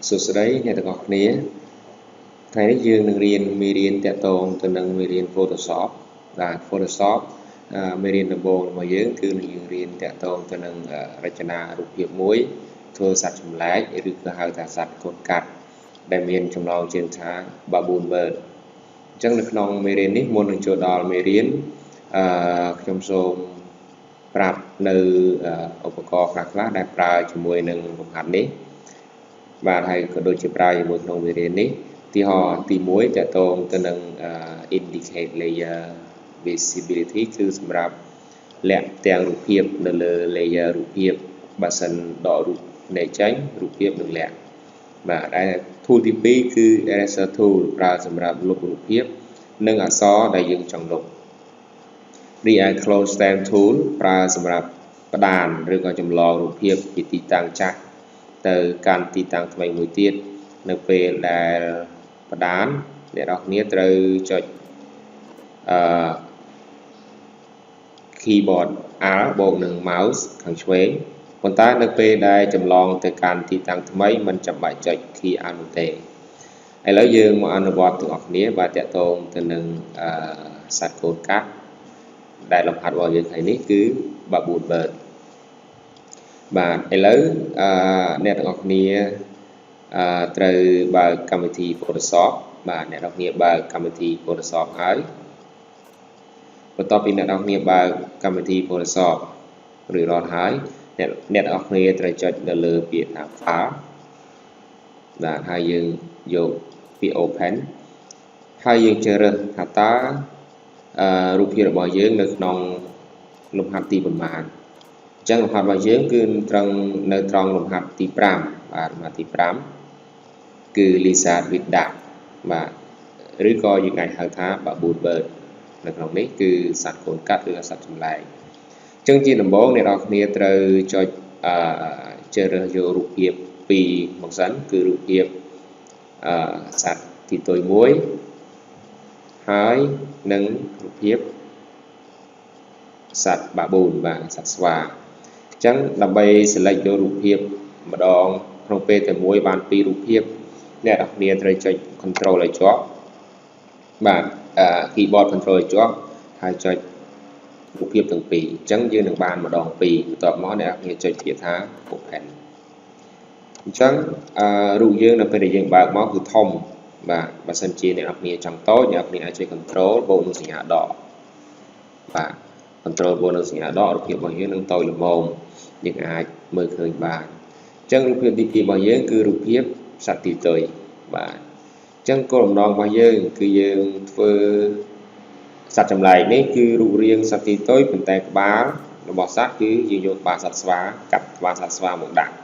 สุดท้ายในตอนนี้ไทยยืนเรียนมีเรียนแต่ตรงตัวหนึ่งมีเรียน Photoshop และ Photoshop มีเรียนระบบมาเยอะคือเรียนแต่ตรงตัวหนึ่งรจนารูปเพียบมุ้ยโทรศัพท์จำแลกหรือคือหาแต่สัตว์กดกัดได้เรียนจำลองเชิงช้าบาบูนเบิร์ดจังในขนมมีเรียนนี้มวลหนึ่งโจดอลมีเรียนขยมโซมปรับในอุปกรณ์คลาสได้ปลายจมวยหนึ่งลมหัดนี้và thầy có đôi chụp ra một nông về đến đấy thì họ tìm mốiจะตรงตัวหนึ่งindicate layer visibility คือสำหรับแหลมแต่งรูปเพียบในlayer รูปเพียบบาสันดอรูปในใจรูปเพียบหนึ่งแหลมvà đây tool ที่ปีคือ eraser tool เราสำหรับลบรูปเพียบหนึ่งอักษรได้ยังจังลบ react close stamp tool เราสำหรับประดานหรือก็จำลองรูปเพียบปิติตังจักtừ การตีตังថ្មីមួយទៀតនៅពេលដែលបដានអ្នកនរគ្នាត្រូវចុចkeyboard R បូកនឹង mouse ខាងឆ្វេងប៉ុន្តែនៅពេលដែលចម្លងទៅកាន់ទីតាំងថ្មីមិនចាំបាច់ចុច key R នោះទេឥឡូវយើងមកអនុវត្តទាំងអស់គ្នាបាទតាក់ទងទៅនឹងសាច់កូដកាត់ដែលលំហាត់របស់យើងថ្ងៃនេះគឺ Baboon Bird បាទឥឡូវអ្នកទាំងអស់គ្នាត្រូវបើកកម្មវិធី Photoshop បាទអ្នកទាំងអស់គ្នាបើកកម្មវិធី Photoshop ហើយបន្ទាប់ពីអ្នកទាំងអស់គ្នាបើកកម្មវិធី Photoshop រួចរាល់ហើយអ្នកទាំងអស់គ្នាត្រូវចុចនៅលើពាក្យថា File បាទហើយយើងយកពាក្យ Open ហើយយើងជ្រើសរើសថាតើរូបភាពរបស់យើងនៅក្នុងលំហាត់ទីប៉ុន្មានចឹងលំហាត់របស់យើងគឺត្រង់នៅត្រង់លំហាត់ទី5បាទលំហាត់ទី5គឺ Lizard with Duck បាទឬក៏យើងអាចហៅថា Baboon Bird នៅក្នុងនេះគឺសត្វកូនកាត់ឬសត្វចម្លែកចឹងជាដំបូងអ្នកនរគ្នាត្រូវចុចជ្រើសរើសយករូបភាព2មកសិនគឺរូបភាពសត្វទីទុយមួយហើយនិងរូបភាពសត្វ Baboon បាទសត្វស្វាចឹងដើម្បី select យករូបភាពម្ដងក្នុងពេលតែមួយបាន2រូបភាពអ្នកនរគ្នាត្រូវចុច control ឲ្យជាប់បាទ keyboard control ឲ្យជាប់ហើយចុចរូបភាពទាំងពីរអញ្ចឹងយើងនឹងបានម្ដង2បន្ទាប់មកអ្នកនរគ្នាចុចពាក្យថា open អញ្ចឹងរូបយើងនៅពេលដែលយើងបើកមកគឺធំបាទបើសិនជាអ្នកនរគ្នាចង់តូចអ្នកនរគ្នាអាចចុច control បូកនឹងសញ្ញាដកបាទ control បូកនឹងសញ្ញាដករូបភាពរបស់យើងនឹងតូចល្មមយើងអាចមើលឃើញបានអញ្ចឹងរូបភាពទី2របស់យើងគឺរូបភាពសត្វទីទុយបាទអញ្ចឹងគោលបំណងរបស់យើងគឺយើងធ្វើសត្វចម្លែកនេះគឺរូបរាងសត្វទីទុយប៉ុន្តែក្បាលរបស់សត្វគឺយើងយកក្បាលសត្វស្វាកាត់ក្បាលសត្វស្វាមកដាក់